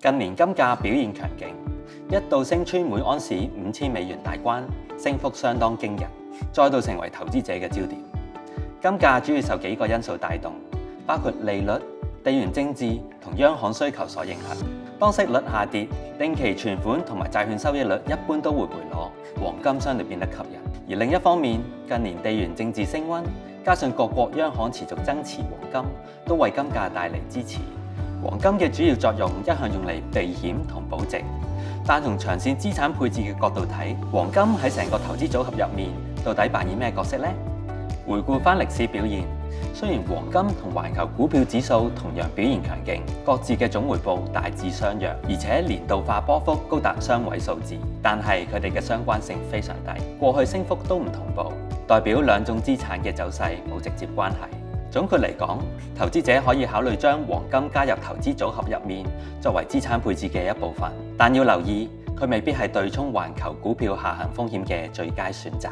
近年金價表現強勁，一度升穿每盎司$5000大關，升幅相當驚人，再度成為投資者嘅焦點。金價主要受幾個因素帶動，包括利率、地緣政治同央行需求所影響。當息率下跌，定期存款同埋債券收益率一般都會回落，黃金相對變得吸引。而另一方面，近年地緣政治升溫，加上各國央行持續增持黃金，都為金價帶嚟支持。黃金嘅主要作用一向用嚟避險同保值，但從長線資產配置嘅角度睇，黃金喺成個投資組合入面到底扮演咩角色呢？回顧翻歷史表現，雖然黃金同環球股票指數同樣表現強勁，各自嘅總回報大致相若，而且年度化波幅高達雙位數字，但係佢哋嘅相關性非常低，過去升幅都唔同步，代表兩種資產嘅走勢冇直接關係。總括嚟講，投資者可以考慮將黃金加入投資組合入面，作為資產配置嘅一部分，但要留意，佢未必係對沖環球股票下行風險嘅最佳選擇。